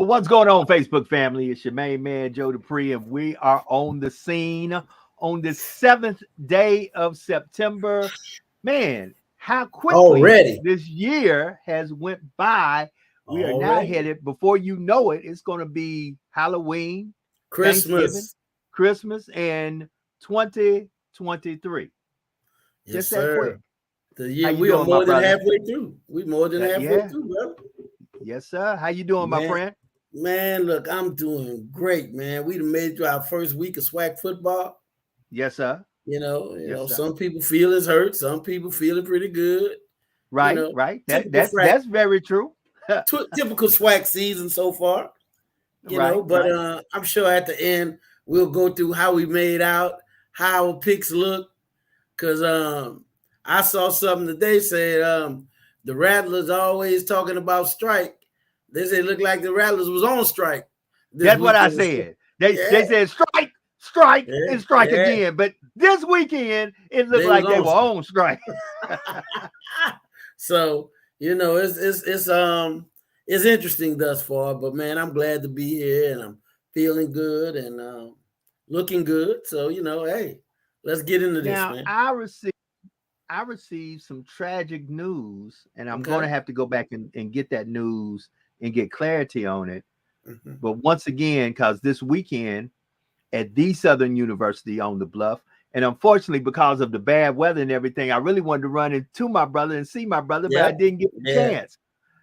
Well, what's going on, Facebook family? It's your main man, Joe Dupree, and we are on the scene on the 7th day of September. Man, how quickly Already. this year has went by. We are now Already. headed, before you know it, it's going to be Halloween, Thanksgiving, Christmas. Christmas, and 2023. Yes, Just that quick. sir. The How year you we are doing, my more than brother? halfway through. We more than halfway Yeah. through, brother. Yes, sir. How you doing, my Man, friend? man, look, I'm doing great, man. We done made it through our first week of SWAC football. Yes, sir. Yes, sir. Some people feel it's hurt, some people feeling pretty good. Right, right. That Typical that's that's very true. typical SWAC season so far. Right, But right. I'm sure at the end we'll go through how we made out, how our picks look. Cause I saw something that they said the Rattlers always talking about strike. They say it looked like the Rattlers was on strike this That's what I weekend. said. They Yeah, they said strike, strike, yeah, and strike yeah. again. But this weekend it looked They was like they on were strike. on strike. So it's interesting thus far. But man, I'm glad to be here and I'm feeling good and looking good. So hey, let's get into this, Now man. I received some tragic news, and I'm Okay. gonna have to go back and get that news and get clarity on it. Mhm. But once again, because this weekend at the Southern University on the Bluff. And unfortunately, because of the bad weather and everything, I really wanted to run into my brother and see my brother, but I Yeah, didn't get the yeah, chance.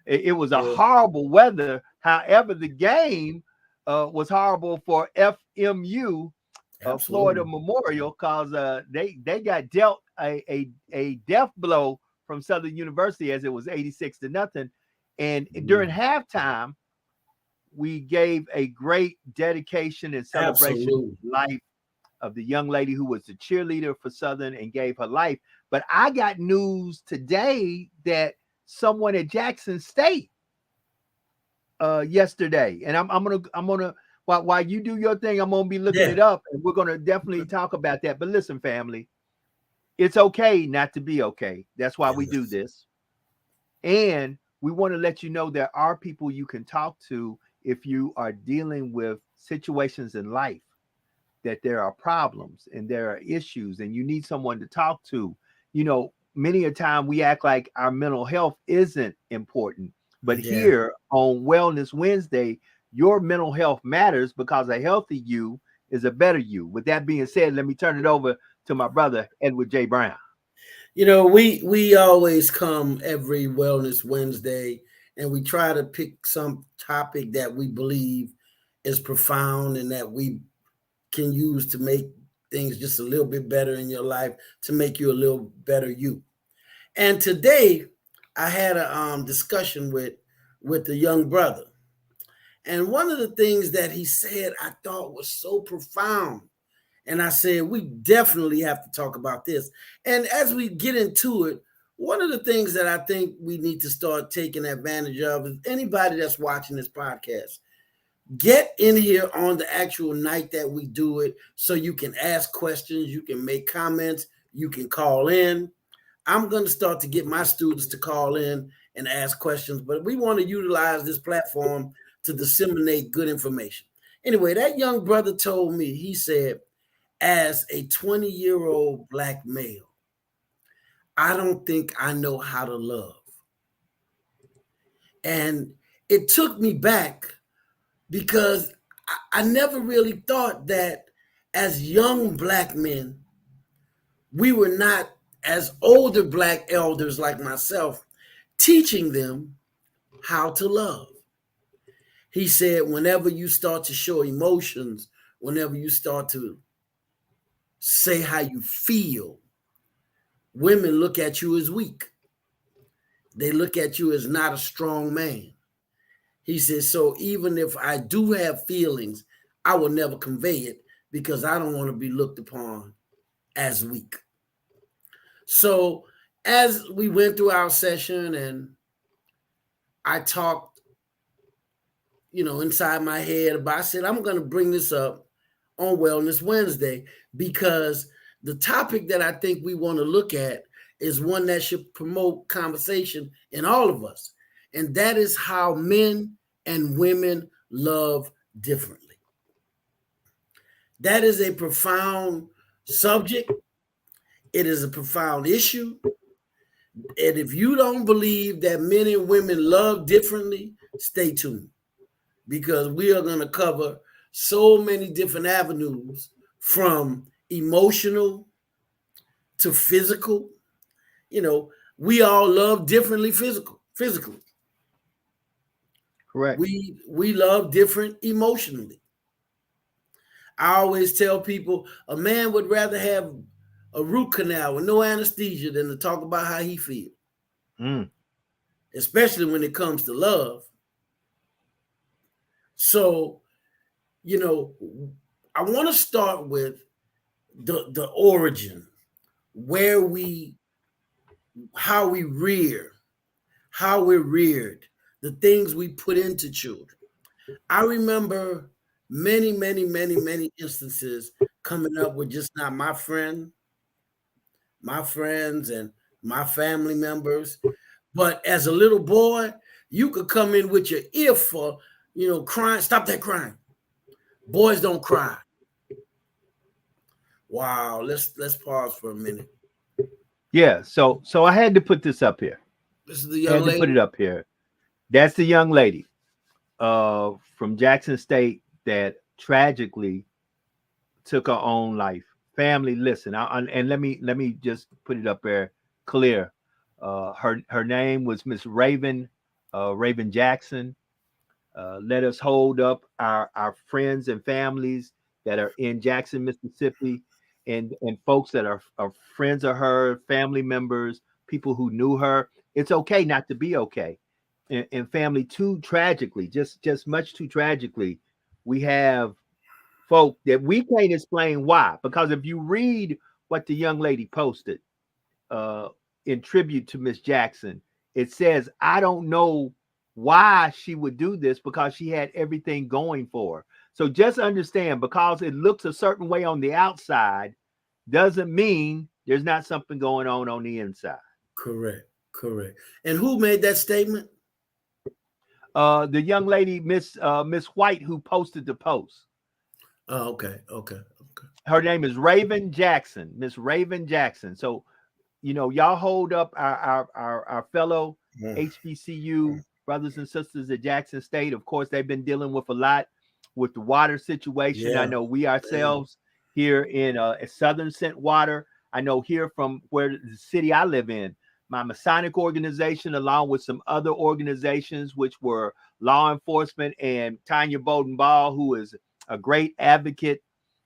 It was a yeah. horrible weather. However, the game was horrible for FMU, Florida Absolutely. Memorial, because they got dealt a death blow from Southern University as it was 86-0. And during halftime, we gave a great dedication and celebration of Absolutely. life of the young lady who was the cheerleader for Southern and gave her life. But I got news today that someone at Jackson State yesterday, and I'm gonna while you do your thing, I'm gonna be looking Yeah. it up, and we're gonna definitely talk about that. But listen, family, it's okay not to be okay. That's why we do Yes. this. And we want to let you know there are people you can talk to if you are dealing with situations in life, that there are problems and there are issues and you need someone to talk to. Many a time we act like our mental health isn't important. But Yeah. here on Wellness Wednesday, your mental health matters because a healthy you is a better you. With that being said, let me turn it over to my brother, Edward J. Brown. We always come every Wellness Wednesday and we try to pick some topic that we believe is profound and that we can use to make things just a little bit better in your life, to make you a little better you. And today I had a discussion with a young brother. And one of the things that he said I thought was so profound. And I said, we definitely have to talk about this. And as we get into it, one of the things that I think we need to start taking advantage of is anybody that's watching this podcast, get in here on the actual night that we do it so you can ask questions, you can make comments, you can call in. I'm going to start to get my students to call in and ask questions, but we want to utilize this platform to disseminate good information. Anyway, that young brother told me, he said, as a 20-year-old Black male, I don't think I know how to love. And it took me back because I never really thought that as young Black men, we were not, as older Black elders like myself, teaching them how to love. He said, whenever you start to show emotions, whenever you start to say how you feel, women look at you as weak. They look at you as not a strong man. He says, so even if I do have feelings, I will never convey it because I don't want to be looked upon as weak. So as we went through our session and I talked, inside my head about, I said, I'm going to bring this up on Wellness Wednesday because the topic that I think we want to look at is one that should promote conversation in all of us. And that is how men and women love differently. That is a profound subject. It is a profound issue. And if you don't believe that men and women love differently, stay tuned, because we are going to cover so many different avenues, from emotional to physical. We all love differently physically. Correct. We love different emotionally. I always tell people a man would rather have a root canal with no anesthesia than to talk about how he feels. Especially when it comes to love. So, I want to start with the origin, how we're reared, the things we put into children. I remember many, many, many, many instances coming up with just not my friends and my family members. But as a little boy, you could come in with your ear full, crying. Stop that crying. Boys don't cry. Wow. Let's pause for a minute. Yeah. So I had to put this up here. This is the young lady. Put it up here. That's the young lady from Jackson State that tragically took her own life. Family, listen, and let me just put it up there clear. Her name was Miss Raven Jackson. Let us hold up our friends and families that are in Jackson, Mississippi, and folks that are friends of her, family members, people who knew her. It's okay not to be okay. And family, too tragically, just much too tragically, we have folk that we can't explain why. Because if you read what the young lady posted in tribute to Miss Jackson, it says, I don't know why she would do this, because she had everything going for her. So just understand, because it looks a certain way on the outside doesn't mean there's not something going on the inside. Correct. And who made that statement? The young lady, Miss White, who posted the post. Oh, okay. Her name is Raven Jackson, Miss Raven Jackson. So, y'all hold up our fellow HBCU brothers and sisters at Jackson State. Of course, they've been dealing with a lot with the water situation. Yeah. I know we ourselves here in Southern Scent Water. I know here from where the city I live in, my Masonic organization, along with some other organizations, which were law enforcement, and Tanya Bowden Ball, who is a great advocate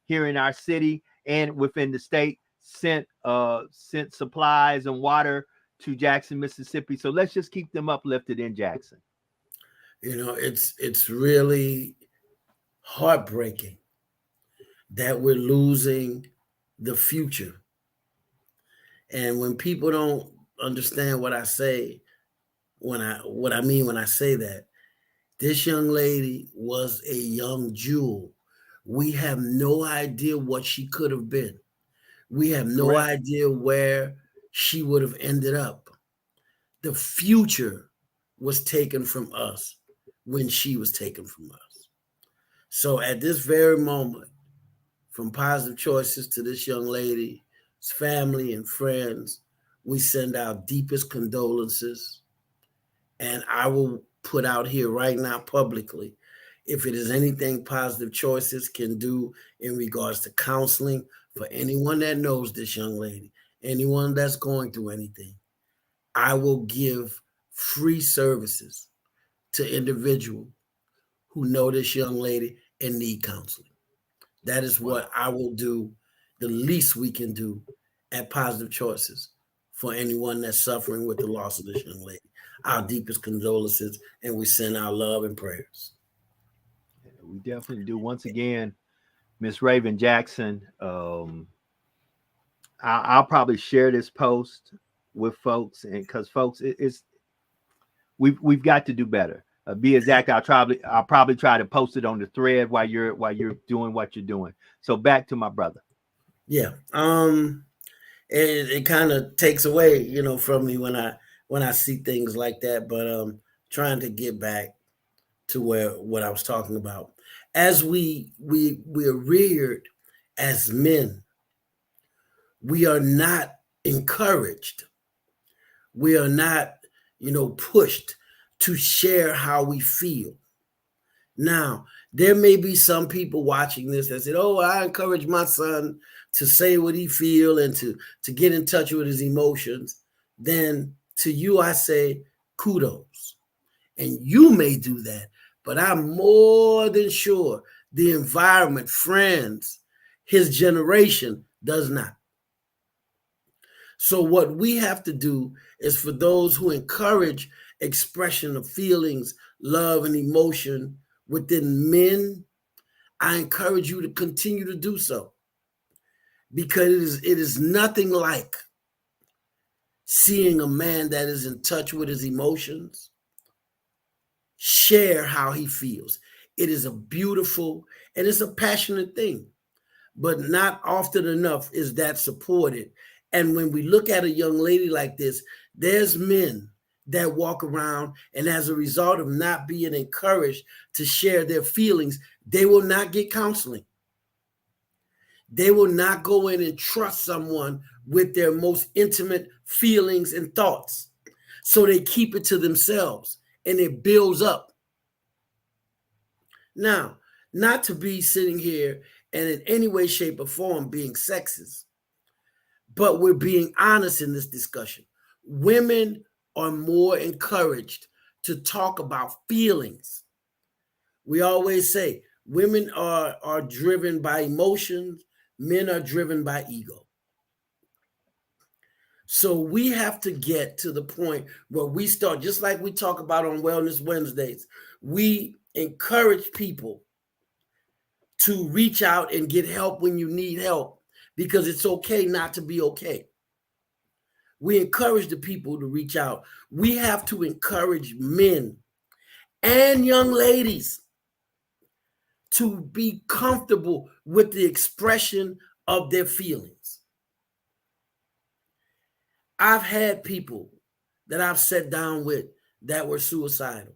here in our city and within the state, sent supplies and water to Jackson, Mississippi. So let's just keep them uplifted in Jackson. It's really heartbreaking that we're losing the future. And when people don't understand what I say, what I mean when I say that, this young lady was a young jewel. We have no idea what she could have been. We have no idea where she would have ended up. The future was taken from us when she was taken from us. So at this very moment, from Positive Choices to this young lady's family and friends, we send our deepest condolences. And I will put out here right now publicly, if it is anything Positive Choices can do in regards to counseling for anyone that knows this young lady, anyone that's going through anything, I will give free services to individuals who know this young lady and need counseling. That is what I will do, the least we can do at Positive Choices for anyone that's suffering with the loss of this young lady. Our deepest condolences, and we send our love and prayers. We definitely do. Once again, Miss Raven Jackson, I'll probably share this post with folks, and because folks, we've got to do better. Be exact. I'll probably try to post it on the thread while you're doing what you're doing. So back to my brother. Yeah. It kind of takes away, from me when I see things like that, but trying to get back to where what I was talking about. As we're reared as men, we are not encouraged. We are not, pushed to share how we feel. Now, there may be some people watching this that said, "Oh, I encourage my son to say what he feel and to get in touch with his emotions." Then to you, I say kudos. And you may do that, but I'm more than sure the environment, friends, his generation does not. So what we have to do is for those who encourage expression of feelings, love, and emotion within men, I encourage you to continue to do so, because it is nothing like seeing a man that is in touch with his emotions share how he feels. It is a beautiful and it's a passionate thing, but not often enough is that supported. And when we look at a young lady like this, there's men that walk around, and as a result of not being encouraged to share their feelings, they will not get counseling. They will not go in and trust someone with their most intimate feelings and thoughts. So they keep it to themselves, and it builds up. Now, not to be sitting here and in any way, shape, or form being sexist, but we're being honest in this discussion. Women are more encouraged to talk about feelings. We always say women are driven by emotions, men are driven by ego. So we have to get to the point where we start, just like we talk about on Wellness Wednesdays, we encourage people to reach out and get help when you need help, because it's okay not to be okay. We encourage the people to reach out. We have to encourage men and young ladies to be comfortable with the expression of their feelings. I've had people that I've sat down with that were suicidal.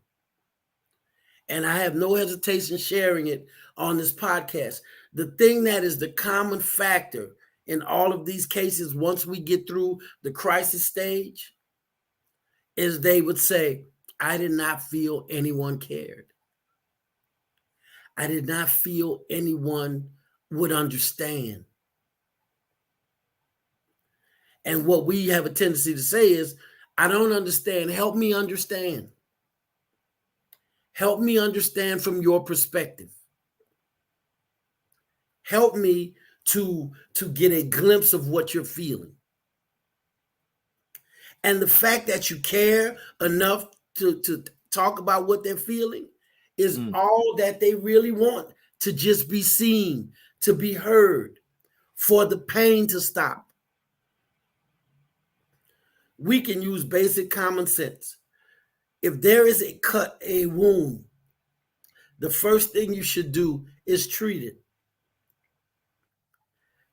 And I have no hesitation sharing it on this podcast. The thing that is the common factor in all of these cases, once we get through the crisis stage, is they would say, I did not feel anyone cared. I did not feel anyone would understand. And what we have a tendency to say is, I don't understand. Help me understand. Help me understand from your perspective. Help me to get a glimpse of what you're feeling. And the fact that you care enough to talk about what they're feeling is all that they really want, to just be seen, to be heard, for the pain to stop. We can use basic common sense. If there is a cut, a wound, the first thing you should do is treat it.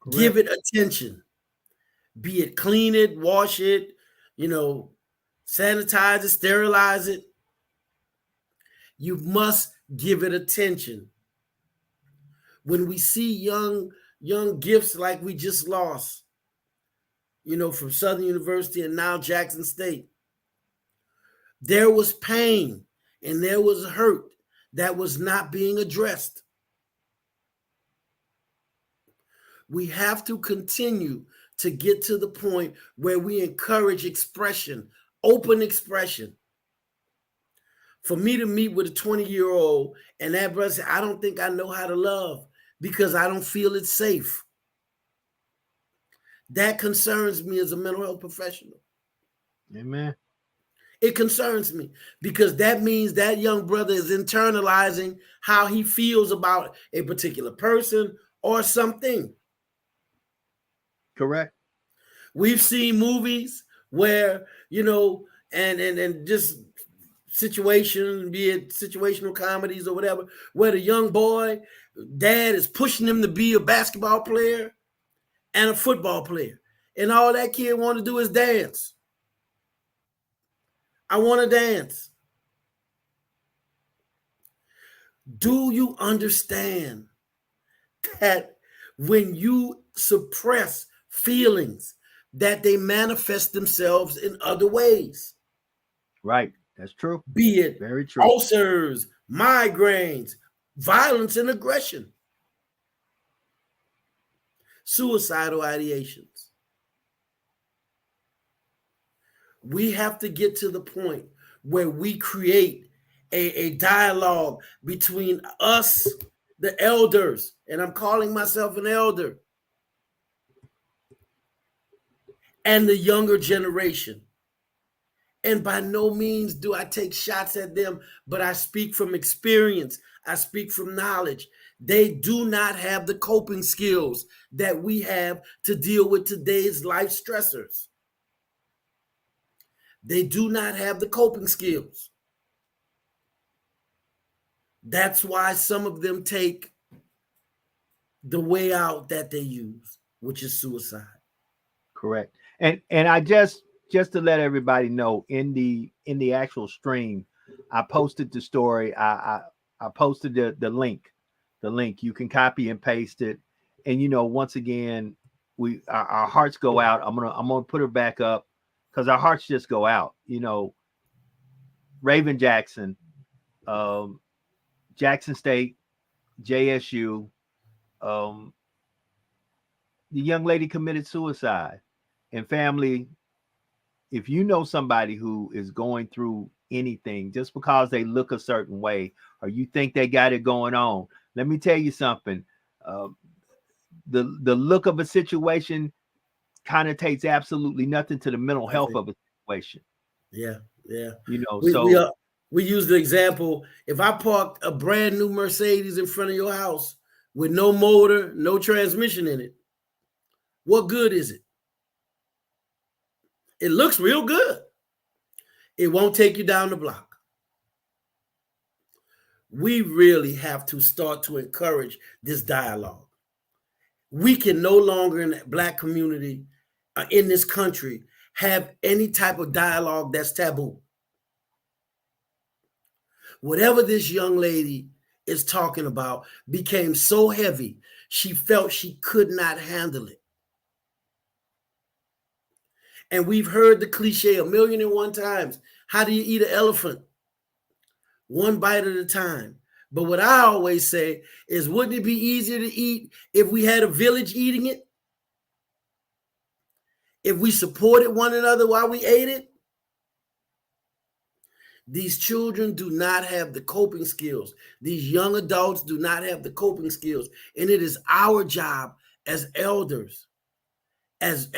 Correct. Give it attention. Be it clean it, wash it, sanitize it, sterilize it. You must give it attention. When we see young gifts like we just lost, from Southern University and now Jackson State, there was pain and there was hurt that was not being addressed. We have to continue to get to the point where we encourage expression, open expression. For me to meet with a 20-year-old and that brother say, I don't think I know how to love because I don't feel it's safe. That concerns me as a mental health professional. Amen. It concerns me because that means that young brother is internalizing how he feels about a particular person or something. Correct. We've seen movies where, and just situations, be it situational comedies or whatever, where the young boy, dad is pushing him to be a basketball player and a football player. And all that kid want to do is dance. I want to dance. Do you understand that when you suppress feelings, that they manifest themselves in other ways? Right. That's true. Be it Very true. ulcers, migraines, violence and aggression, suicidal ideations. We have to get to the point where we create a dialogue between us, the elders, and I'm calling myself an elder, and the younger generation. And by no means do I take shots at them, but I speak from experience. I speak from knowledge. They do not have the coping skills that we have to deal with today's life stressors. They do not have the coping skills. That's why some of them take the way out that they use, which is suicide. Correct. And I just to let everybody know, in the actual stream, I posted the story. I posted the link. The link. You can copy and paste it. And once again, our hearts go out. I'm gonna put her back up because our hearts just go out. Raven Jackson, Jackson State, JSU. The young lady committed suicide. And family, if you know somebody who is going through anything just because they look a certain way or you think they got it going on, let me tell you something. The look of a situation connotates absolutely nothing to the mental health of a situation. Yeah. We use the example. If I parked a brand new Mercedes in front of your house with no motor, no transmission in it, what good is it? It looks real good. It won't take you down the block. We really have to start to encourage this dialogue. We can no longer in the Black community in this country have any type of dialogue that's taboo. Whatever this young lady is talking about became so heavy, she felt she could not handle it. And we've heard the cliche 1,000,001 times. How do you eat an elephant? One bite at a time. But what I always say is, wouldn't it be easier to eat if we had a village eating it? If we supported one another while we ate it? These children do not have the coping skills. These young adults do not have the coping skills. And it is our job as elders, as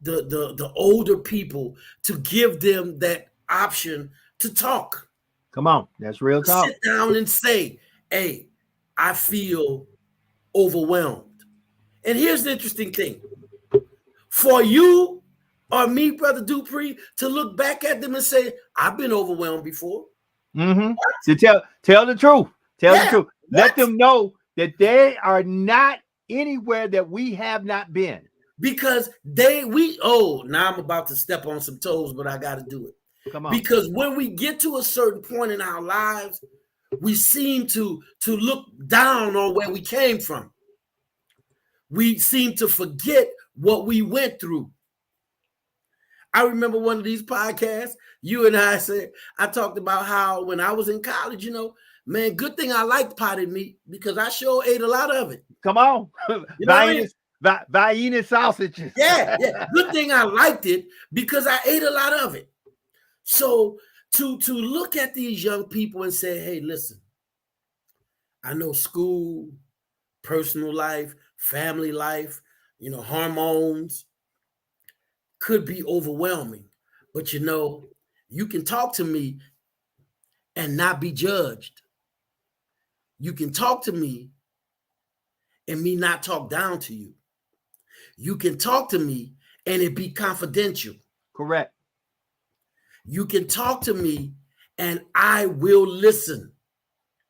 the older people, to give them that option to talk. Come on, that's real talk. Sit down and say, hey, I feel overwhelmed. And here's the interesting thing. For you or me, Brother Dupree, to look back at them and say, I've been overwhelmed before. Mm-hmm. To tell the truth. Tell the truth. Let them know that they are not anywhere that we have not been. Because now I'm about to step on some toes, but I got to do it. Come on. Because when we get to a certain point in our lives, we seem to look down on where we came from. We seem to forget what we went through. I remember one of these podcasts, you and I talked about how when I was in college, man, good thing I liked potted meat because I sure ate a lot of it. Come on. Vienna sausages. Yeah. Good thing I liked it because I ate a lot of it. So to look at these young people and say, hey, listen, I know school, personal life, family life, hormones could be overwhelming, but you can talk to me and not be judged. You can talk to me and me not talk down to you. You can talk to me and it be confidential. Correct. You can talk to me and I will listen.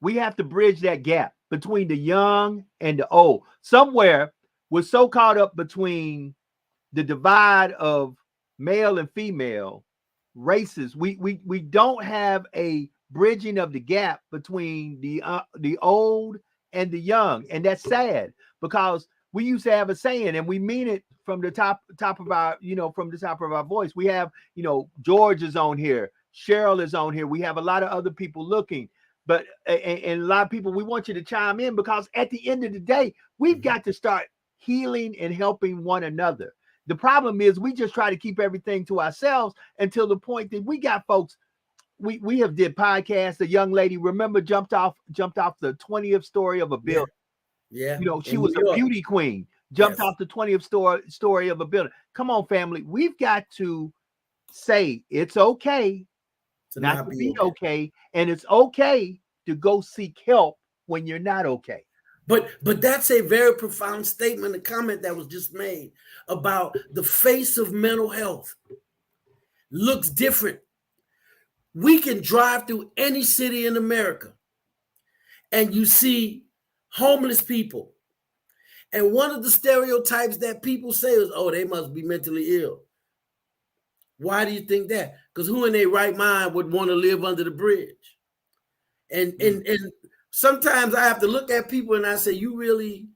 We have to bridge that gap between the young and the old. Somewhere we're so caught up between the divide of male and female races. We don't have a bridging of the gap between the old and the young, and that's sad because we used to have a saying, and we mean it from the top of our, from the top of our voice. We have, George is on here, Cheryl is on here. We have a lot of other people looking, but and a lot of people. We want you to chime in because at the end of the day, we've got to start healing and helping one another. The problem is we just try to keep everything to ourselves until the point that we got folks. We have did podcasts. A young lady, remember, jumped off the 20th story of a building. Yeah. She was a beauty queen. Jumped off the 20th story of a building. Come on, family. We've got to say it's okay not to be okay, and it's okay to go seek help when you're not okay. But that's a very profound statement, a comment that was just made about the face of mental health looks different. We can drive through any city in America and you see homeless people. And one of the stereotypes that people say is, oh, they must be mentally ill. Why do you think that? Because who in their right mind would want to live under the bridge? And sometimes I have to look at people and I say, you really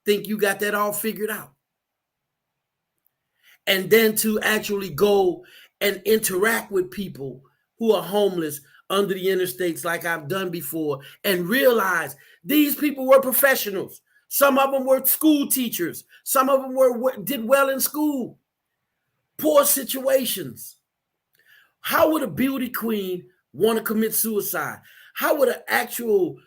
think you got that all figured out? And then to actually go and interact with people who are homeless under the interstates like I've done before and realize these people were professionals. Some of them were school teachers. Some of them did well in school. Poor situations. How would a beauty queen want to commit suicide? How would an actual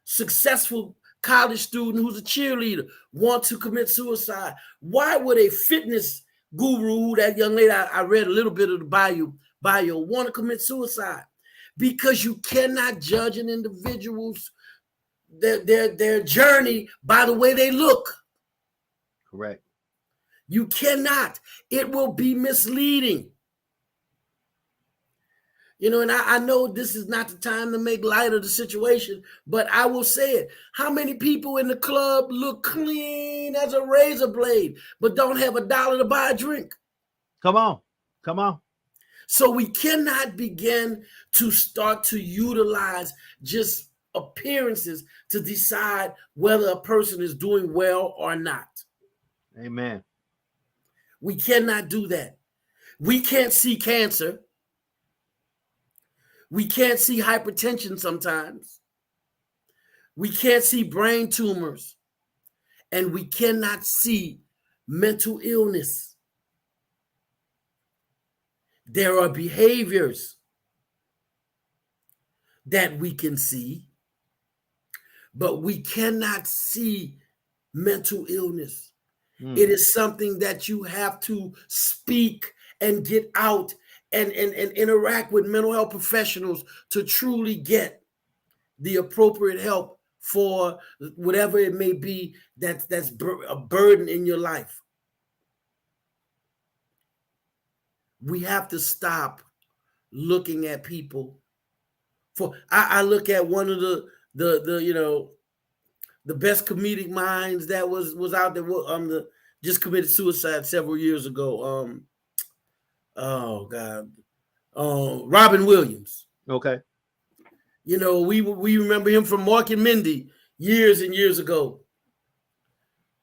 successful college student who's a cheerleader want to commit suicide? Why would a fitness guru, that young lady I read a little bit of the bio, want to commit suicide? Because you cannot judge an individual's their journey by the way they look. Correct. You cannot. It will be misleading. And I know this is not the time to make light of the situation, but I will say it. How many people in the club look clean as a razor blade, but don't have $1 to buy a drink? Come on. So we cannot begin to start to utilize just appearances to decide whether a person is doing well or not. Amen. We cannot do that. We can't see cancer. We can't see hypertension sometimes. We can't see brain tumors. And we cannot see mental illness. There are behaviors that we can see, but we cannot see mental illness. It is something that you have to speak and get out and interact with mental health professionals to truly get the appropriate help for whatever it may be that's a burden in your life. We have to stop looking at people. I look at one of the best comedic minds that was out there. Just committed suicide several years ago. Robin Williams. Okay. We remember him from Mork and Mindy years and years ago.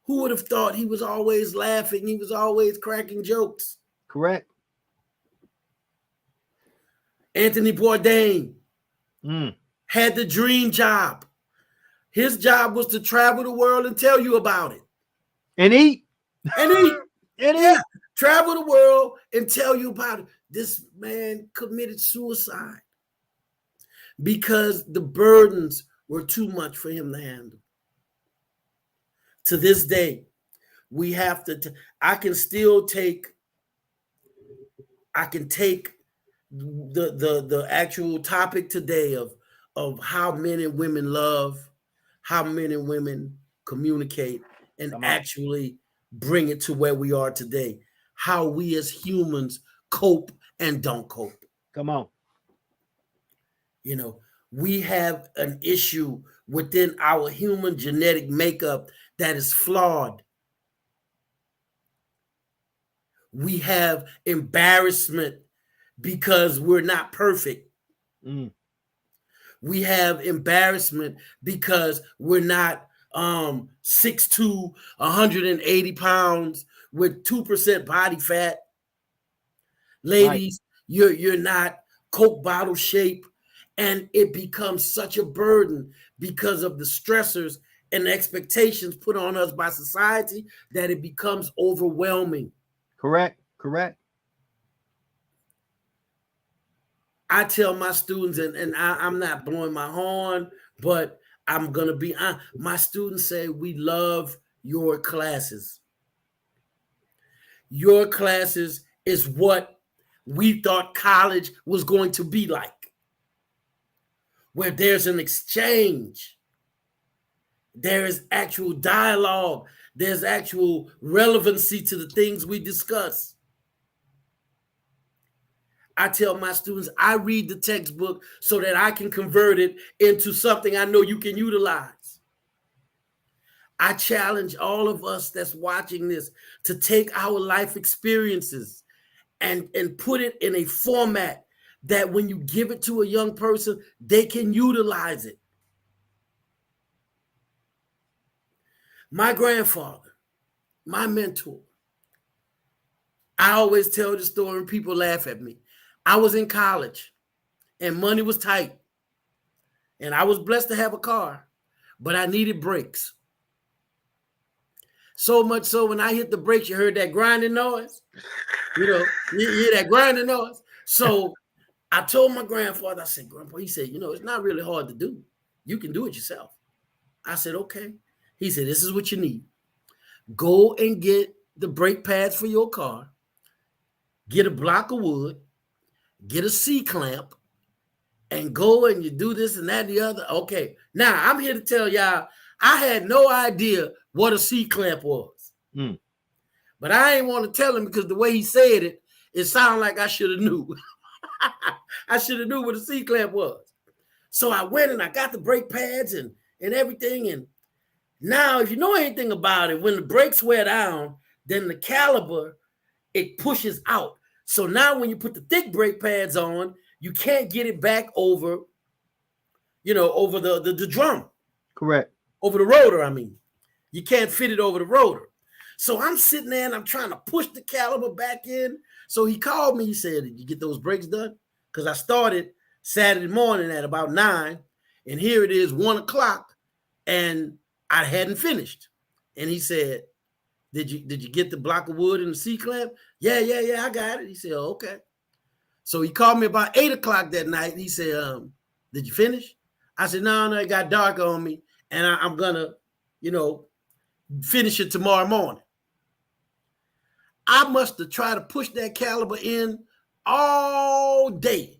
Who would have thought he was always laughing? He was always cracking jokes. Correct. Anthony Bourdain had the dream job. His job was to travel the world and tell you about it. And eat. Travel the world and tell you about it. This man committed suicide because the burdens were too much for him to handle. To this day, we have to. I can take the actual topic today of how men and women love, how men and women communicate, and actually bring it to where we are today. How we as humans cope and don't cope. Come on. We have an issue within our human genetic makeup that is flawed. We have embarrassment because we're not perfect. Mm. We have embarrassment because we're not 6'2", 180 pounds with 2% body fat. Ladies, right. You're not Coke bottle shape, and it becomes such a burden because of the stressors and the expectations put on us by society that it becomes overwhelming. Correct. Correct. I tell my students, and I'm not blowing my horn, but I'm going to be honest. My students say, we love your classes. Your classes is what we thought college was going to be like, where there's an exchange. There is actual dialogue. There's actual relevancy to the things we discuss. I tell my students, I read the textbook so that I can convert it into something I know you can utilize. I challenge all of us that's watching this to take our life experiences and put it in a format that when you give it to a young person, they can utilize it. My grandfather, my mentor, I always tell the story and people laugh at me. I was in college and money was tight. And I was blessed to have a car, but I needed brakes. So much so when I hit the brakes, you heard that grinding noise. You hear that grinding noise. So I told my grandfather, I said, Grandpa, he said, it's not really hard to do. You can do it yourself. I said, okay. He said, this is what you need. Go and get the brake pads for your car, get a block of wood, get a C-clamp, and go and you do this and that and the other. Okay. Now, I'm here to tell y'all, I had no idea what a C-clamp was. Mm. But I ain't want to tell him because the way he said it, it sounded like I should have knew. I should have knew what a C-clamp was. So I went and I got the brake pads and everything. And now, if you know anything about it, when the brakes wear down, then the caliper, it pushes out. So now when you put the thick brake pads on, you can't get it back over, over the drum. Correct. Over the rotor, I mean. You can't fit it over the rotor. So I'm sitting there and I'm trying to push the caliper back in. So he called me. He said, did you get those brakes done? Because I started Saturday morning at about 9. And here it is 1 o'clock. And I hadn't finished. And he said, did you get the block of wood and the C-clamp? Yeah, I got it. He said, oh, okay. So he called me about 8 o'clock that night. And he said, did you finish? I said, no, it got dark on me. And I'm going to, finish it tomorrow morning. I must have tried to push that caliper in all day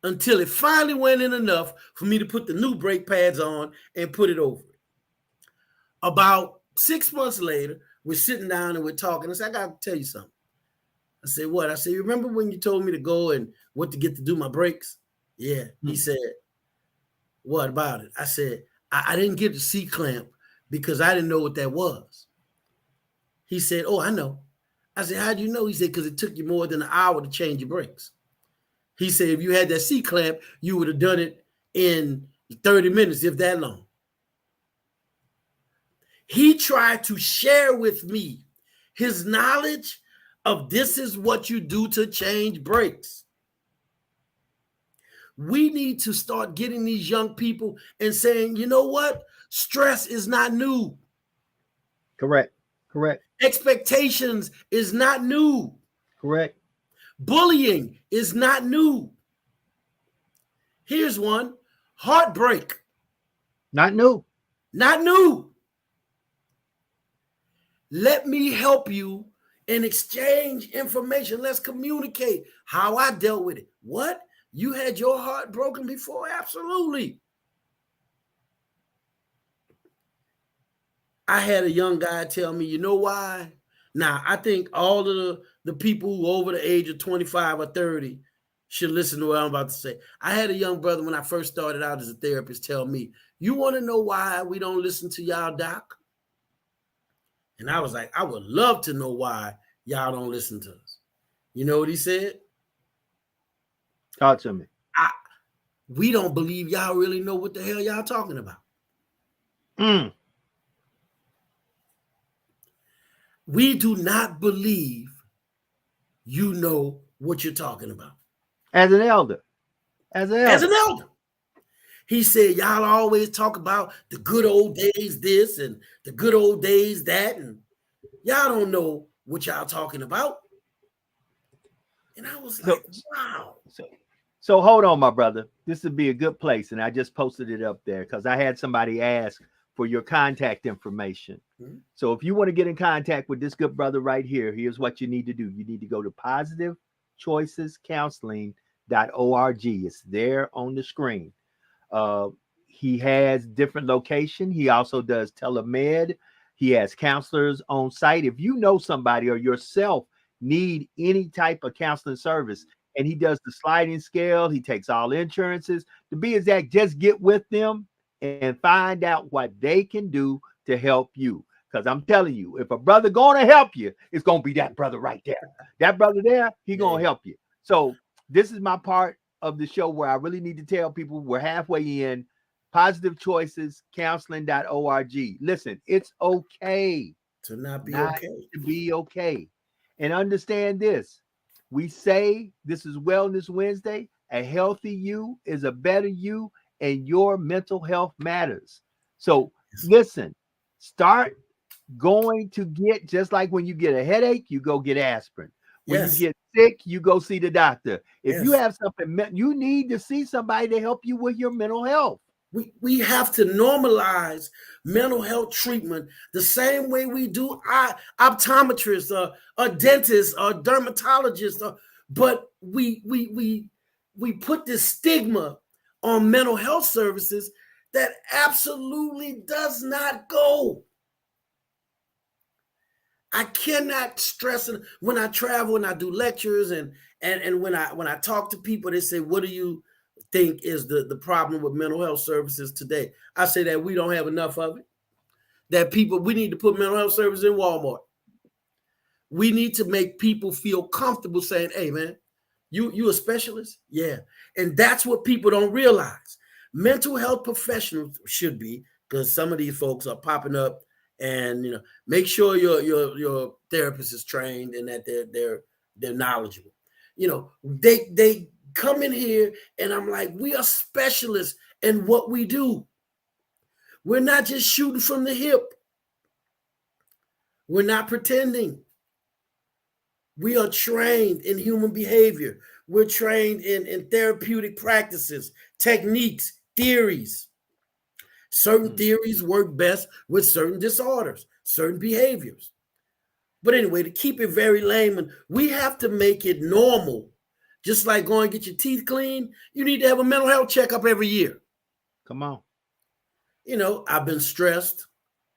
until it finally went in enough for me to put the new brake pads on and put it over it. About 6 months later, we're sitting down and we're talking. I said, I got to tell you something. I said, what? I said, you remember when you told me to go and what to get to do my brakes? Yeah. He said, what about it? I said, I didn't get the C-clamp because I didn't know what that was. He said, oh, I know. I said, how do you know? He said, because it took you more than an hour to change your brakes. He said, if you had that C-clamp, you would have done it in 30 minutes, if that long. He tried to share with me his knowledge of this is what you do to change brakes. We need to start getting these young people and saying, you know what? Stress is not new. Correct. Expectations is not new. Correct. Bullying is not new. Here's one. Heartbreak. Not new. Not new. Let me help you and exchange information. Let's communicate how I dealt with it. What? You had your heart broken before? Absolutely. I had a young guy tell me, you know why? Now, I think all of the people who are over the age of 25 or 30 should listen to what I'm about to say. I had a young brother when I first started out as a therapist tell me, you want to know why we don't listen to y'all, doc? And I was like, I would love to know why y'all don't listen to us. You know what he said? Talk to me. we don't believe y'all really know what the hell y'all talking about. We do not believe you know what you're talking about. As an elder. As an elder. He said, y'all always talk about the good old days this and the good old days that, and y'all don't know what y'all talking about. And I was like, wow. So hold on, my brother. This would be a good place. And I just posted it up there because I had somebody ask for your contact information. Mm-hmm. So if you want to get in contact with this good brother right here, here's what you need to do. You need to go to positivechoicescounseling.org. It's there on the screen. He has different location. He also does telemed. He has counselors on site. If you know somebody or yourself need any type of counseling service, and he does the sliding scale, he takes all insurances. To be exact, just get with them and find out what they can do to help you. Because I'm telling you, if a brother going to help you, it's going to be that brother right there. That brother there, he going to help you. So this is my part of the show where I really need to tell people we're halfway in. positivechoicescounseling.org. Listen, it's okay to not be okay. To be okay. And understand this. We say this is Wellness Wednesday. A healthy you is a better you, and your mental health matters. So listen, start going to get, just like when you get a headache, you go get aspirin. When you get sick, you go see the doctor. If you have something, you need to see somebody to help you with your mental health. We have to normalize mental health treatment the same way we do optometrists, or dentists, or dermatologists. But we put this stigma on mental health services that absolutely does not go. I cannot stress it when I travel and I do lectures and when I talk to people, they say, what do you think is the problem with mental health services today? I say that we don't have enough of it. That we need to put mental health services in Walmart. We need to make people feel comfortable saying, hey man, you a specialist? Yeah. And that's what people don't realize. Mental health professionals should be, because some of these folks are popping up, and make sure your therapist is trained and that they're knowledgeable. They come in here and I'm like, we are specialists in what we do. We're not just shooting from the hip. We're not pretending. We are trained in human behavior. We're trained in therapeutic practices, techniques, theories. Certain theories work best with certain disorders, certain behaviors. But anyway, to keep it very layman, we have to make it normal. Just like going and get your teeth cleaned, you need to have a mental health checkup every year. Come on. I've been stressed.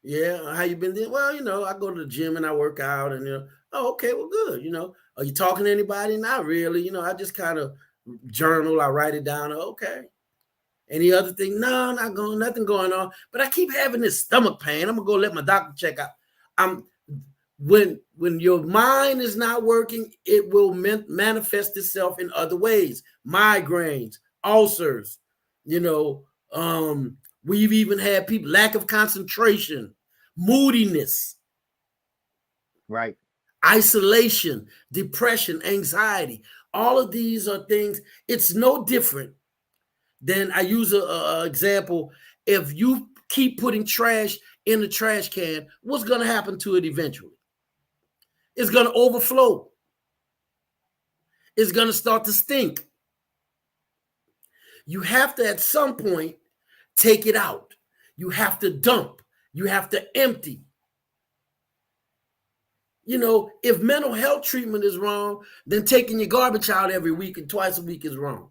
Yeah, how you been doing? Well, I go to the gym and I work out, and oh, okay, well, good. Are you talking to anybody? Not really. I just kind of journal. I write it down. Okay. Any other thing? No, nothing going on. But I keep having this stomach pain. I'm gonna go let my doctor check out. When your mind is not working, it will manifest itself in other ways. Migraines, ulcers. We've even had people lack of concentration, moodiness, right? Isolation, depression, anxiety. All of these are things. It's no different. Then I use an example. If you keep putting trash in the trash can, what's going to happen to it eventually? It's going to overflow. It's going to start to stink. You have to, at some point, take it out. You have to dump. You have to empty. If mental health treatment is wrong, then taking your garbage out every week and twice a week is wrong.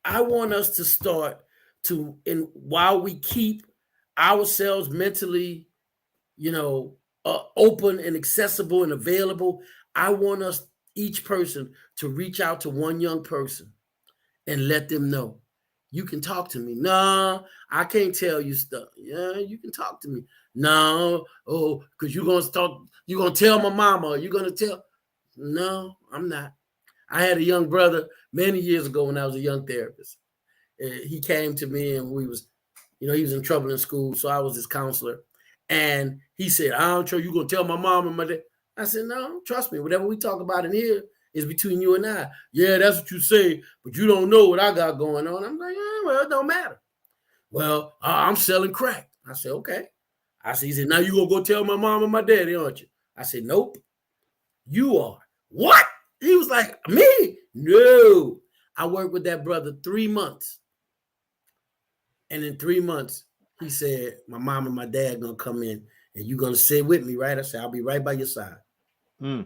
I want us to start while we keep ourselves mentally, open and accessible and available, I want us, each person, to reach out to one young person and let them know, you can talk to me. No, I can't tell you stuff. Yeah, you can talk to me. No, because you're going to tell my mama. You're going to tell. No, I'm not. I had a young brother many years ago when I was a young therapist. He came to me and he was in trouble in school, so I was his counselor. And he said, I'm sure you're going to tell my mom and my dad. I said, no, trust me. Whatever we talk about in here is between you and I. Yeah, that's what you say, but you don't know what I got going on. I'm like, well, it don't matter. Well, I'm selling crack. I said, okay. He said, now you going to go tell my mom and my daddy, aren't you? I said, nope, you are. What? He was like, me? No. I worked with that brother 3 months. And in 3 months, he said, my mom and my dad going to come in and you're going to sit with me, right? I said, I'll be right by your side. Mm.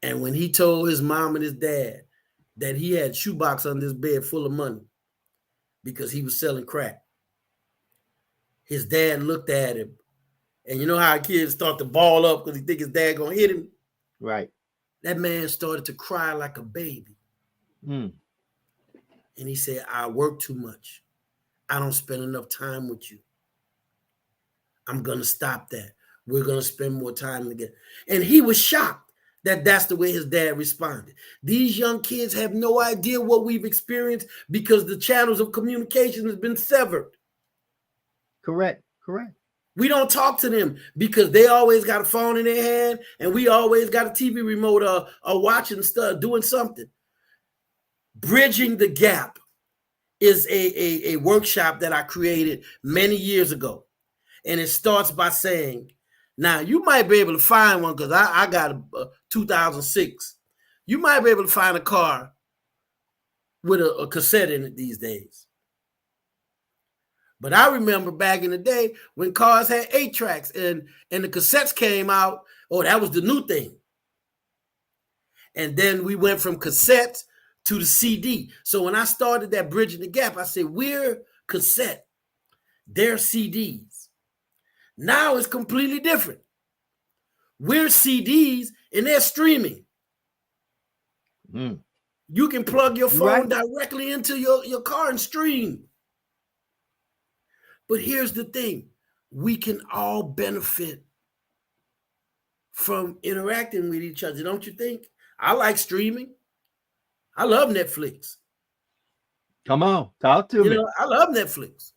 And when he told his mom and his dad that he had shoebox under his bed full of money because he was selling crack, his dad looked at him. And you know how kids start to ball up because he think his dad going to hit him? Right. That man started to cry like a baby. Mm. And he said, I work too much. I don't spend enough time with you. I'm going to stop that. We're going to spend more time together. And he was shocked that that's the way his dad responded. These young kids have no idea what we've experienced because the channels of communication has been severed. Correct. We don't talk to them because they always got a phone in their hand and we always got a TV remote or watching stuff, doing something. Bridging the Gap is a workshop that I created many years ago. And it starts by saying, now you might be able to find one because I got a 2006. You might be able to find a car with a cassette in it these days. But I remember back in the day when cars had 8 tracks and the cassettes came out. Oh, that was the new thing. And then we went from cassettes to the CD. So when I started that Bridging the Gap, I said, we're cassette, they're CDs. Now it's completely different. We're CDs and they're streaming. Mm. You can plug your phone directly into your car and stream. But here's the thing. We can all benefit from interacting with each other, don't you think? I like streaming. I love Netflix. Come on, talk to me. I love Netflix.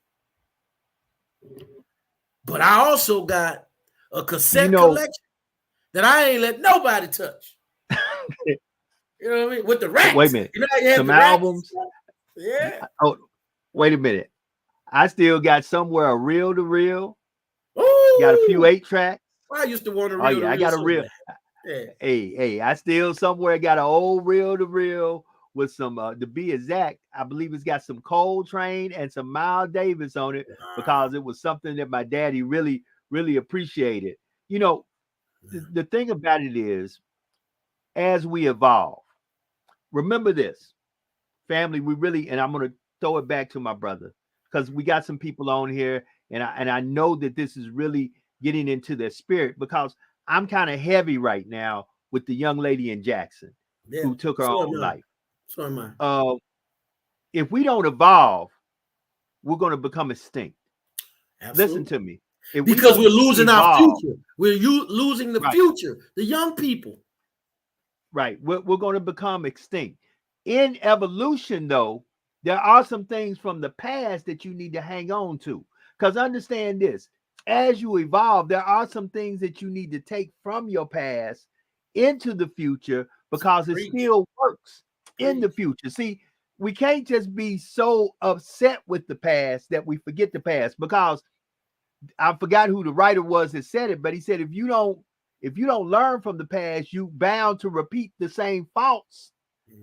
But I also got a cassette collection that I ain't let nobody touch. You know what I mean? With the racks. Wait a minute. You know how you have some the albums. Yeah. Oh, wait a minute. I still got somewhere a reel to reel. Ooh. Got a few 8 tracks. I used to want a reel. Oh yeah, I got a reel. Yeah. Hey, I still somewhere got an old reel to reel with some to be exact, I believe it's got some Coltrane and some Miles Davis on it because it was something that my daddy really, really appreciated. The thing about it is, as we evolve, remember this, family, and I'm going to throw it back to my brother because we got some people on here and I know that this is really getting into their spirit because I'm kind of heavy right now with the young lady in Jackson who took her own life. So am I. If we don't evolve, we're going to become extinct. Absolutely. Listen to me. Because we're losing our future. We're losing the future, the young people. Right. We're going to become extinct. In evolution, though, there are some things from the past that you need to hang on to. Because understand this, as you evolve, there are some things that you need to take from your past into the future because it still works in the future. See, we can't just be so upset with the past that we forget the past, because I forgot who the writer was that said it, but he said, if you don't learn from the past, you bound to repeat the same faults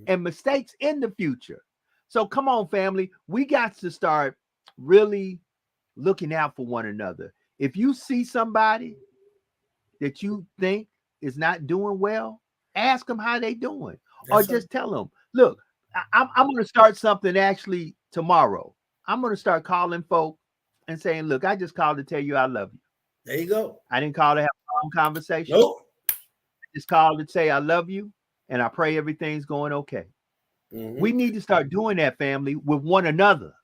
and mistakes in the future. So come on, family, we got to start really looking out for one another. If you see somebody that you think is not doing well, ask them how they doing. Or just tell them, look, I'm going to start something actually tomorrow. I'm going to start calling folk and saying, look, I just called to tell you I love you. There you go. I didn't call to have a long conversation. Nope. I just called to say I love you and I pray everything's going okay. We need to start doing that, family, with one another.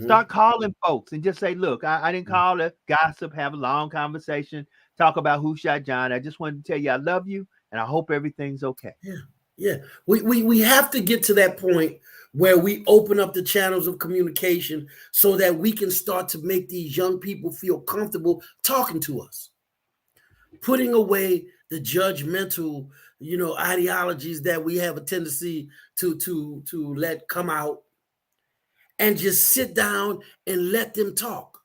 Start calling folks and just say, look, I didn't call to gossip, have a long conversation, talk about who shot John. I just wanted to tell you I love you and I hope everything's okay. Yeah. Yeah, we have to get to that point where we open up the channels of communication so that we can start to make these young people feel comfortable talking to us, putting away the judgmental, ideologies that we have a tendency to let come out, and just sit down and let them talk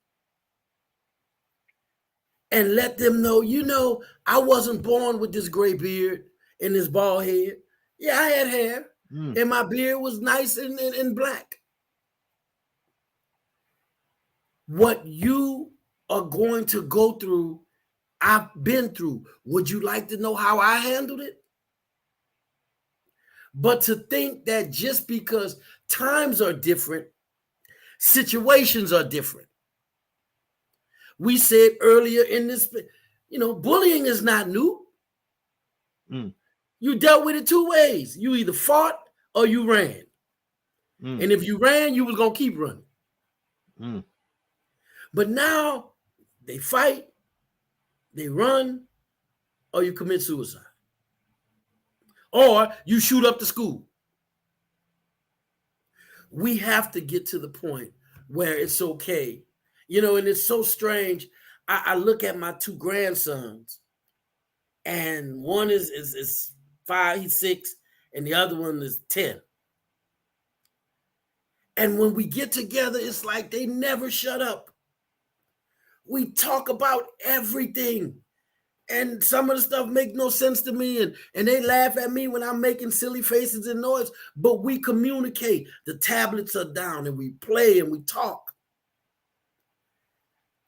and let them know, I wasn't born with this gray beard and this bald head. Yeah, I had hair. And my beard was nice and black. What you are going to go through, I've been through. Would you like to know how I handled it? But to think that just because times are different, situations are different. We said earlier in this, bullying is not new. You dealt with it two ways. You either fought or you ran. And if you ran, you was going to keep running. But now they fight, they run, or you commit suicide. Or you shoot up the school. We have to get to the point where it's okay. And it's so strange. I look at my two grandsons, and one is 5, he's 6, and the other one is 10. And when we get together, it's like they never shut up. We talk about everything. And some of the stuff make no sense to me, and they laugh at me when I'm making silly faces and noise, but we communicate. The tablets are down, and we play and we talk.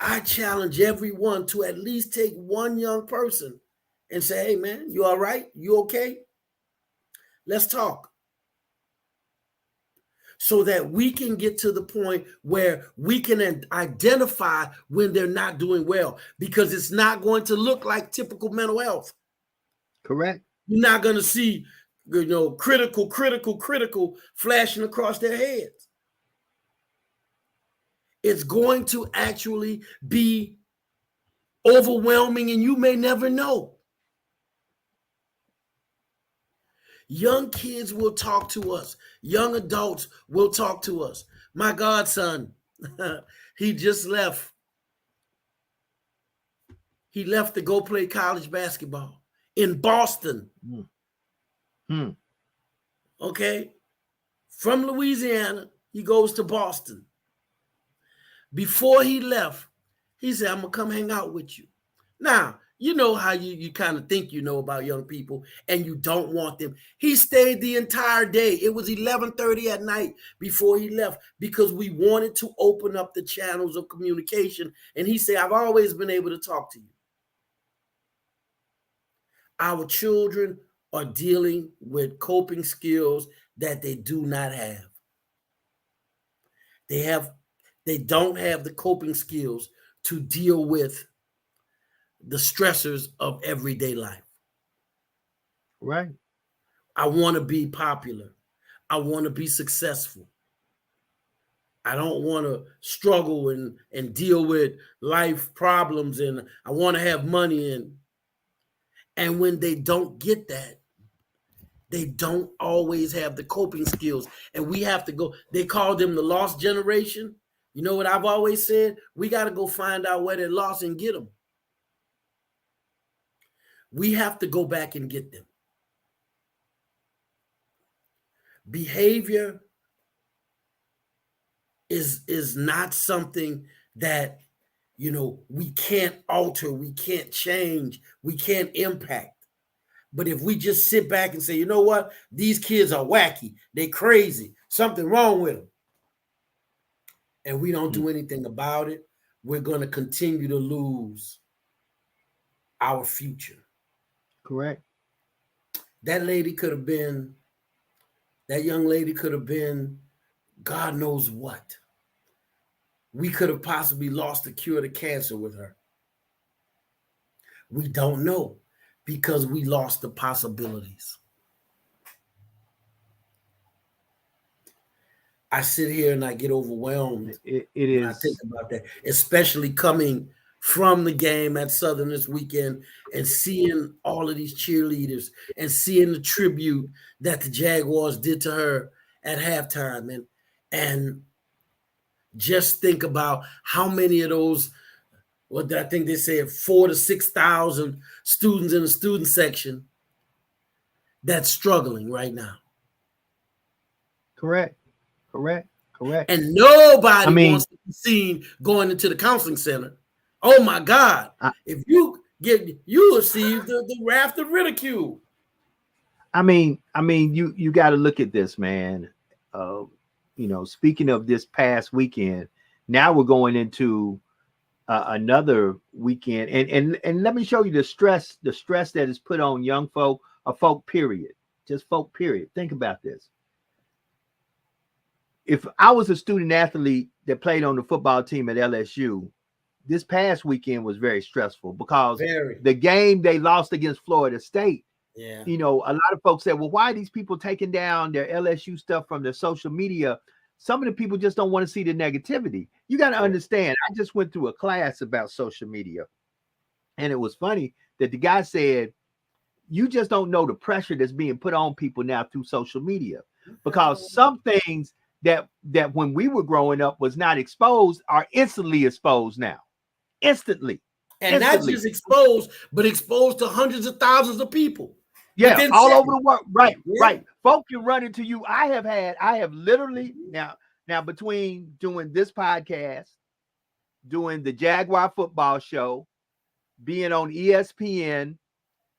I challenge everyone to at least take one young person and say, hey, man, you all right? You okay? Let's talk. So that we can get to the point where we can identify when they're not doing well, because it's not going to look like typical mental health. Correct. You're not going to see, critical flashing across their heads. It's going to actually be overwhelming, and you may never know. Young kids will talk to us. Young adults will talk to us. My godson, he just left. He left to go play college basketball in Boston. Okay? From Louisiana, he goes to Boston. Before he left, he said, I'm going to come hang out with you. Now, you know how you kind of think about young people, and you don't want them. He stayed the entire day. It was 11:30 at night before he left, because we wanted to open up the channels of communication. And he said, I've always been able to talk to you. Our children are dealing with coping skills that they do not have. They don't have the coping skills to deal with the stressors of everyday life. Right. I want to be popular. I want to be successful. I don't want to struggle and deal with life problems, and I want to have money. And when they don't get that, they don't always have the coping skills. And we have to go, they call them the lost generation. You know what I've always said? We got to go find out where they're lost and get them. We have to go back and get them. Behavior is not something that, we can't alter, we can't change, we can't impact. But if we just sit back and say, you know what, these kids are wacky, they crazy, something wrong with them, and we don't do anything about it, we're going to continue to lose our future. Correct. That young lady could have been God knows what. We could have possibly lost the cure to cancer with her. We don't know, because we lost the possibilities. I sit here and I get overwhelmed It is. when I think about that, especially coming from the game at Southern this weekend and seeing all of these cheerleaders and seeing the tribute that the Jaguars did to her at halftime, and just think about how many of those, what I think they said, 4,000 to 6,000 students in the student section that's struggling right now. Correct. And nobody wants to be seen going into the counseling center. Oh my God. If you receive the wrath of ridicule. I mean, you got to look at this, man. Speaking of this past weekend, now we're going into another weekend, and let me show you the stress that is put on young folk, or folk, period. Just folk, period. Think about this. If I was a student athlete that played on the football team at LSU, this past weekend was very stressful because the game they lost against Florida State. Yeah. A lot of folks said, well, why are these people taking down their LSU stuff from their social media? Some of the people just don't want to see the negativity. You got to understand, I just went through a class about social media, and it was funny that the guy said, you just don't know the pressure that's being put on people now through social media, because some things that when we were growing up was not exposed are instantly exposed now. Instantly. Not just exposed, but exposed to hundreds of thousands of people. Yeah, all over the world. Right, right. Folk can run into you. I have literally now between doing this podcast, doing the Jaguar football show, being on ESPN,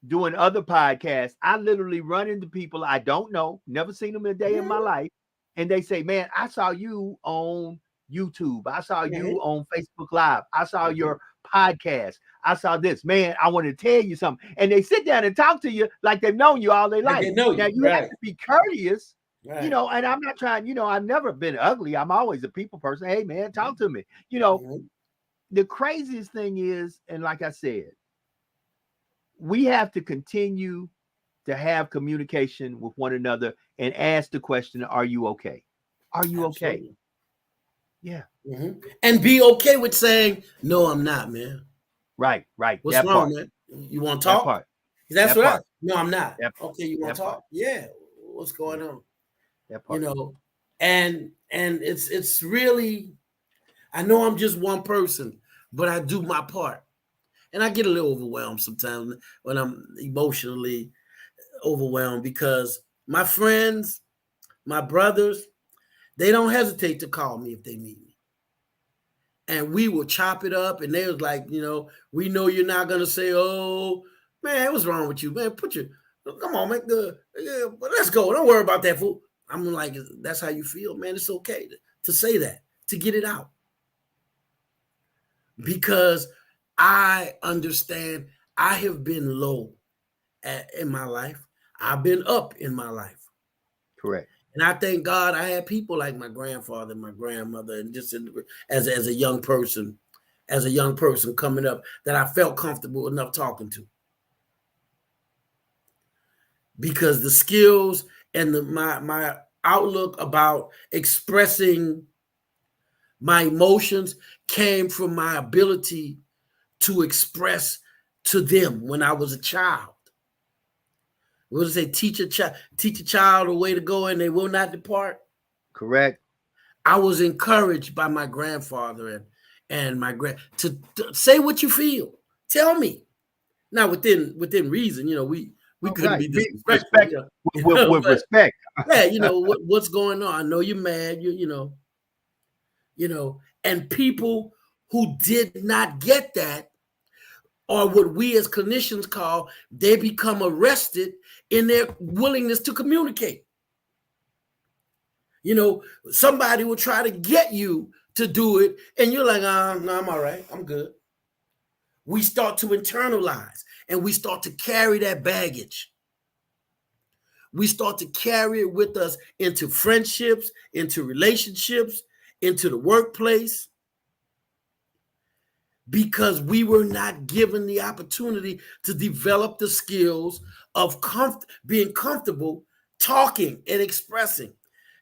doing other podcasts, I literally run into people I don't know, never seen them a day in my life. And they say, man, I saw you on YouTube. I saw you on Facebook Live. I saw your podcast. I saw this. Man, I want to tell you something. And they sit down and talk to you like they've known you all their life. Now, you have to be courteous, and I'm not trying, I've never been ugly. I'm always a people person. Hey, man, talk to me. The craziest thing is, and like I said, we have to continue to have communication with one another and ask the question, are you okay? Are you okay? Yeah. And be okay with saying, no, I'm not, man. Right. What's wrong, man? You want to talk? That's what no, I'm not. Okay, you want to talk? Yeah. What's going on? That part. And it's really, I know I'm just one person, but I do my part. And I get a little overwhelmed sometimes when I'm emotionally overwhelmed, because my friends, my brothers, they don't hesitate to call me if they need me. And we will chop it up, and they was like, we know you're not going to say, oh, man, what's wrong with you, man? Come on, man, let's go. Don't worry about that, fool. I'm like, that's how you feel, man. It's okay to say that, to get it out. Because I understand I have been low in my life. I've been up in my life. Correct. And I thank God I had people like my grandfather and my grandmother, and just as a young person coming up, that I felt comfortable enough talking to. Because the skills and my outlook about expressing my emotions came from my ability to express to them when I was a child. What does it say? Teach a child a way to go, and they will not depart. Correct. I was encouraged by my grandfather and my to say what you feel. Tell me. Now within reason, we couldn't be disrespectful. With respect. Yeah, what's going on. I know you're mad. And people who did not get that, or what we as clinicians call, they become arrested in their willingness to communicate. Somebody will try to get you to do it, and you're like, no, I'm all right. I'm good. We start to internalize, and we start to carry that baggage. We start to carry it with us into friendships, into relationships, into the workplace, because we were not given the opportunity to develop the skills of being comfortable talking and expressing.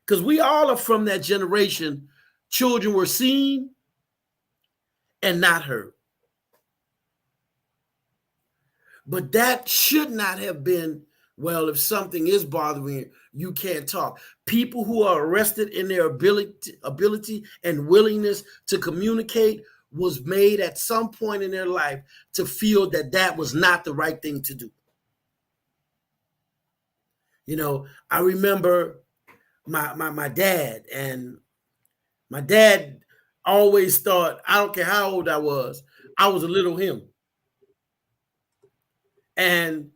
Because we all are from that generation. Children were seen and not heard. But that should not have been, well, if something is bothering you, you can't talk. People who are arrested in their ability and willingness to communicate was made at some point in their life to feel that that was not the right thing to do. You know, I remember my dad, and my dad always thought, I don't care how old I was a little him. And,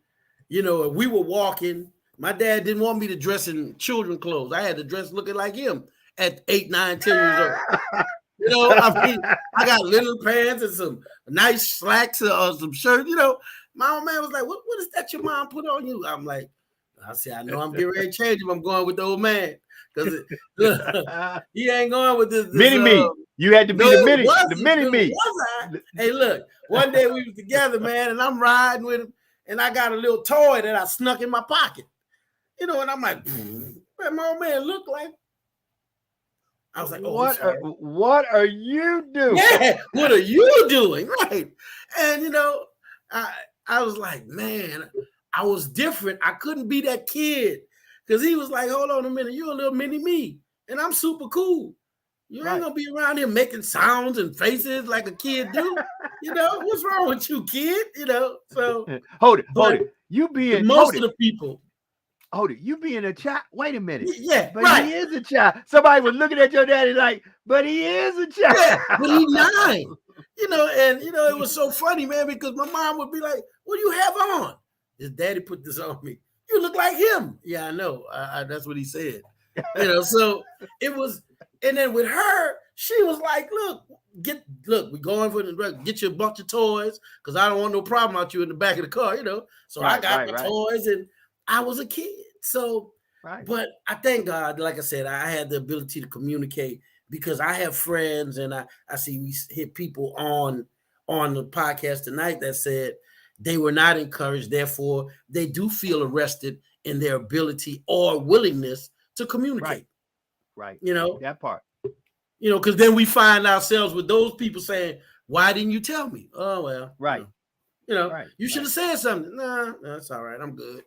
you know, we were walking. My dad didn't want me to dress in children's clothes. I had to dress looking like him at 8, 9, 10 years old. You know, I mean, I got little pants and some nice slacks or some shirt. You know, my old man was like, what is that your mom put on you? I'm like, I said, I know I'm getting ready to change him. I'm going with the old man. Because he ain't going with this mini me. You had to be the mini me. Hey, look, one day we was together, man, and I'm riding with him, and I got a little toy that I snuck in my pocket. You know, and I'm like, what my old man look like? I was like, oh, what are you doing? Yeah, what are you doing? Right. And, you know, I was like, man, I was different. I couldn't be that kid because he was like, hold on a minute, you're a little mini me, and I'm super cool. You ain't gonna be around here making sounds and faces like a kid do. You know, what's wrong with you, kid? You know, so hold it. You being most of the people. Hold it, you being a child. Wait a minute. Yeah, but he is a child. Somebody was looking at your daddy like, but he is a child. Yeah, but he's 9. You know, and you know, it was so funny, man, because my mom would be like, what do you have on? His daddy put this on me. You look like him. Yeah, I know. That's what he said. You know, so it was, and then with her, she was like, look, we're going for the get you a bunch of toys because I don't want no problem out you in the back of the car, you know. So I got my toys, and I was a kid. So, but I thank God, like I said, I had the ability to communicate because I have friends, and I see we hit people on the podcast tonight that said they were not encouraged. Therefore, they do feel arrested in their ability or willingness to communicate. Right. You know, that part. You know, because then we find ourselves with those people saying, why didn't you tell me? Oh, well. Right. You know, you should have said something. Nah, that's all right. I'm good.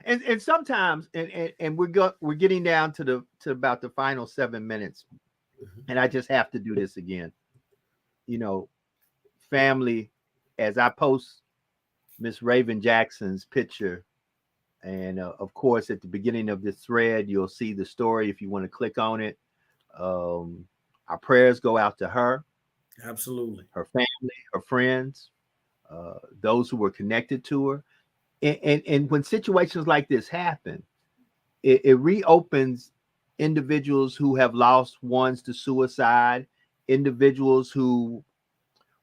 And sometimes, and we're getting down to about the final 7 minutes, and I just have to do this again. You know, family, as I post Miss Raven Jackson's picture, and of course at the beginning of this thread, you'll see the story if you want to click on it. Our prayers go out to her, absolutely, her family, her friends, those who were connected to her. And when situations like this happen, it reopens individuals who have lost ones to suicide, individuals who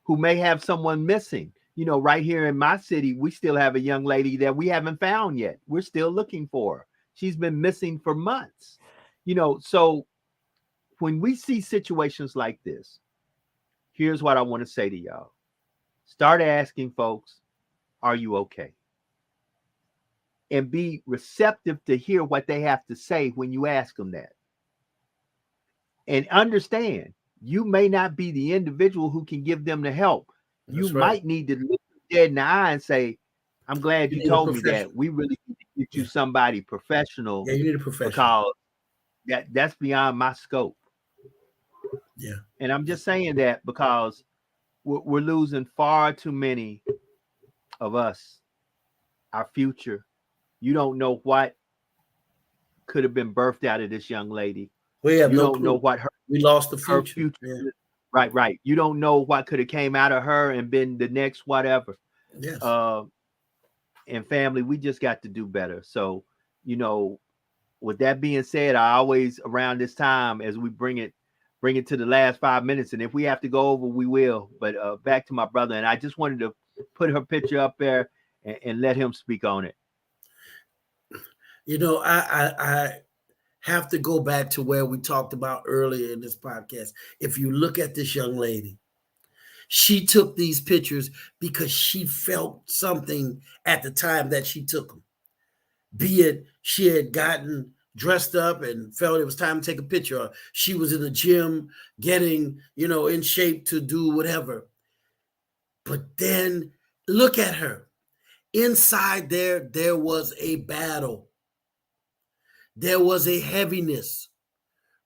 may have someone missing. You know, right here in my city, we still have a young lady that we haven't found yet. We're still looking for her. She's been missing for months. You know, so when we see situations like this, here's what I want to say to y'all. Start asking folks, are you okay? And be receptive to hear what they have to say when you ask them that. And understand, you may not be the individual who can give them the help. You might need to look dead in the eye and say, I'm glad you told me that. We really need to get you somebody professional. Yeah, you need a professional. Because that's beyond my scope. Yeah. And I'm just saying that because we're losing far too many of us, our future. You don't know what could have been birthed out of this young lady. We have you don't know what we lost the future. Her future. Yeah. Right. You don't know what could have came out of her and been the next whatever. Yes. And family, we just got to do better. So, you know, with that being said, I always around this time as we bring it to the last 5 minutes, and if we have to go over, we will. But back to my brother, and I just wanted to put her picture up there and let him speak on it. You know, I have to go back to where we talked about earlier in this podcast. If you look at this young lady, she took these pictures because she felt something at the time that she took them. Be it she had gotten dressed up and felt it was time to take a picture, or she was in the gym getting, you know, in shape to do whatever. But then look at her. Inside there was a battle. There was a heaviness.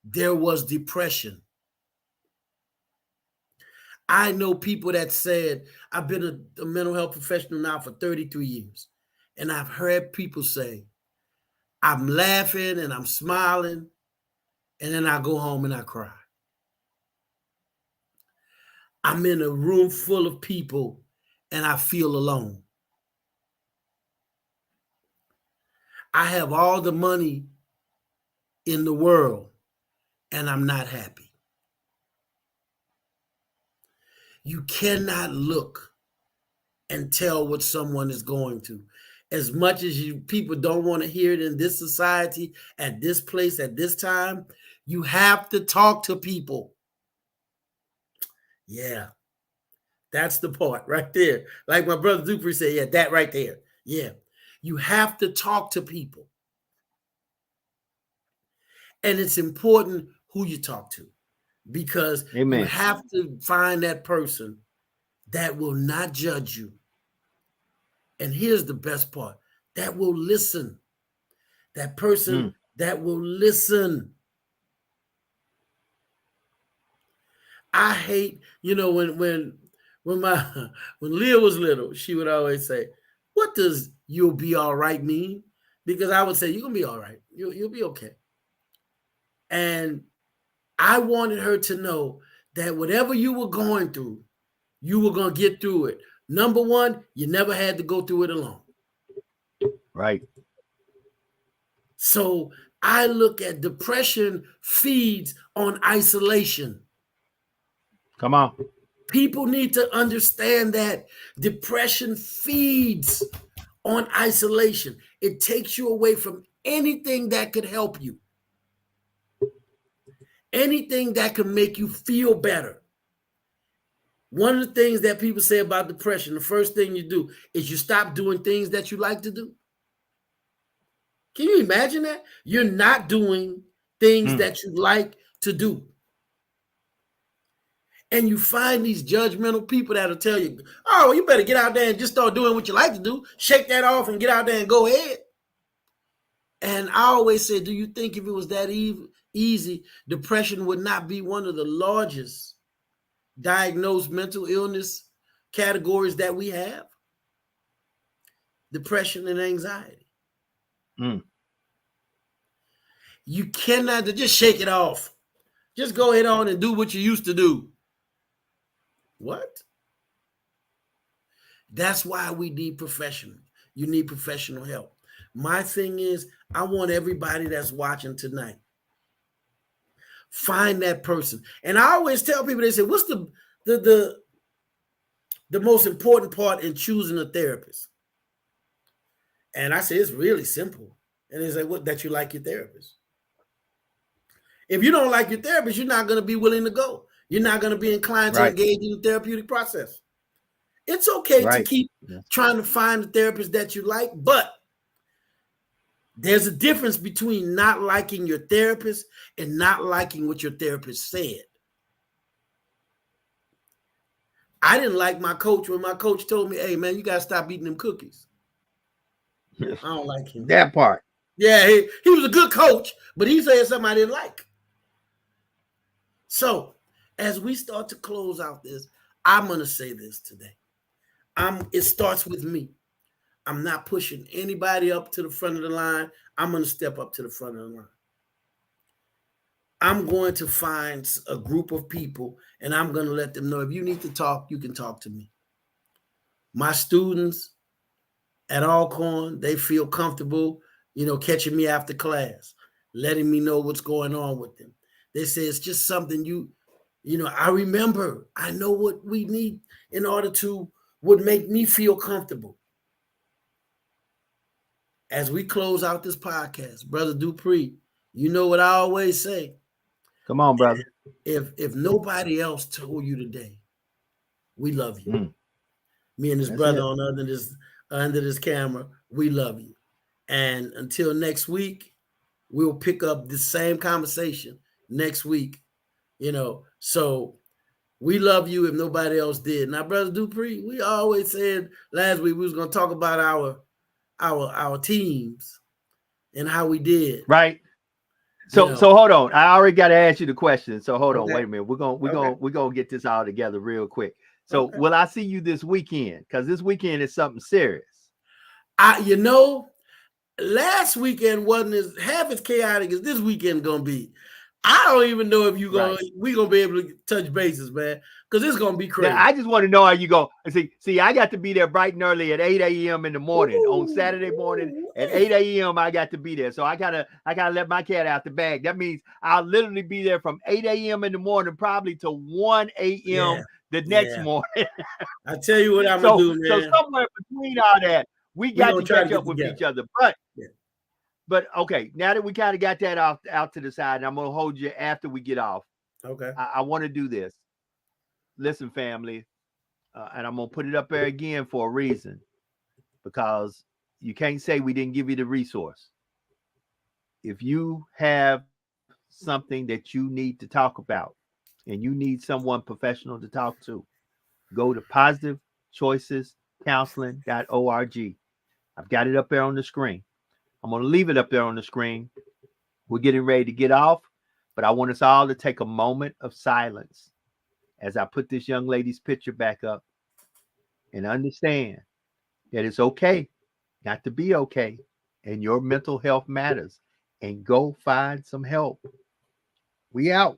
There was depression. I know people that said, I've been a mental health professional now for 33 years. And I've heard people say, I'm laughing and I'm smiling, and then I go home and I cry. I'm in a room full of people and I feel alone. I have all the money in the world and I'm not happy. You cannot look and tell what someone is going through. As much as people don't want to hear it in this society, at this place, at this time, you have to talk to people. Yeah, that's the part right there. Like my brother Dupree said, yeah, that right there. Yeah, you have to talk to people. And it's important who you talk to, because Amen. you have to find that person that will not judge you. And here's the best part, that will listen. That person that will listen. I hate, when Leah was little, she would always say, what does you'll be all right mean? Because I would say, you're gonna be all right. You'll be okay. And I wanted her to know that whatever you were going through, you were gonna get through it. Number one, you never had to go through it alone. Right. So I look at depression feeds on isolation. Come on. People need to understand that depression feeds on isolation. It takes you away from anything that could help you, anything that can make you feel better. One of the things that people say about depression, the first thing you do is you stop doing things that you like to do. Can you imagine that? You're not doing things that you like to do. And you find these judgmental people that'll tell you, oh, you better get out there and just start doing what you like to do. Shake that off and get out there and go ahead. And I always say, do you think if it was that easy, depression would not be one of the largest diagnosed mental illness categories that we have? Depression and anxiety. You cannot just shake it off. Just go ahead on and do what you used to do. What? That's why we need professionals. You need professional help. My thing is, I want everybody that's watching tonight, find that person. And I always tell people, they say, what's the most important part in choosing a therapist? And I say, it's really simple. And they say, what? That you like your therapist. If you don't like your therapist, you're not going to be willing to go. You're not going to be inclined to engage in the therapeutic process. It's okay to keep trying to find a therapist that you like, but there's a difference between not liking your therapist and not liking what your therapist said. I didn't like my coach when my coach told me, hey, man, you got to stop eating them cookies. I don't like him. That part. Yeah, he was a good coach, but he said something I didn't like. So as we start to close out this, I'm going to say this today. It starts with me. I'm not pushing anybody up to the front of the line. I'm going to step up to the front of the line. I'm going to find a group of people and I'm going to let them know, if you need to talk, you can talk to me. My students at Alcorn, they feel comfortable, catching me after class, letting me know what's going on with them. They say it's just something I remember. I know what we need in order to would make me feel comfortable. As we close out this podcast, Brother Dupree, you know what I always say. Come on, brother. If nobody else told you today, we love you. Me and this brother under this camera, we love you. And until next week, we'll pick up the same conversation next week. So We love you if nobody else did. Now, Brother Dupree, we always said last week we was going to talk about our teams and how we did. Right. So hold on. I already got to ask you the question. So hold on. Wait a minute. We're gonna get this all together real quick. So will I see you this weekend? Because this weekend is something serious. Last weekend wasn't half as chaotic as this weekend gonna be. I don't even know if we gonna be able to touch bases, man, because it's gonna be crazy. Now, I just want to know how you go. See, I got to be there bright and early at 8 a.m. in the morning on Saturday morning at 8 a.m. I got to be there, so I gotta let my cat out the bag. That means I'll literally be there from 8 a.m. in the morning, probably to 1 a.m. the next morning. I tell you what I'm gonna do, man. So somewhere between all that, we got to catch up with each other, But okay, now that we kind of got that out to the side, and I'm gonna hold you after we get off. Okay. I want to do this. Listen, family, and I'm gonna put it up there again for a reason, because you can't say we didn't give you the resource. If you have something that you need to talk about, and you need someone professional to talk to, go to positivechoicescounseling.org. I've got it up there on the screen. I'm going to leave it up there on the screen. We're getting ready to get off, but I want us all to take a moment of silence as I put this young lady's picture back up and understand that it's okay not to be okay, and your mental health matters, and go find some help. We out.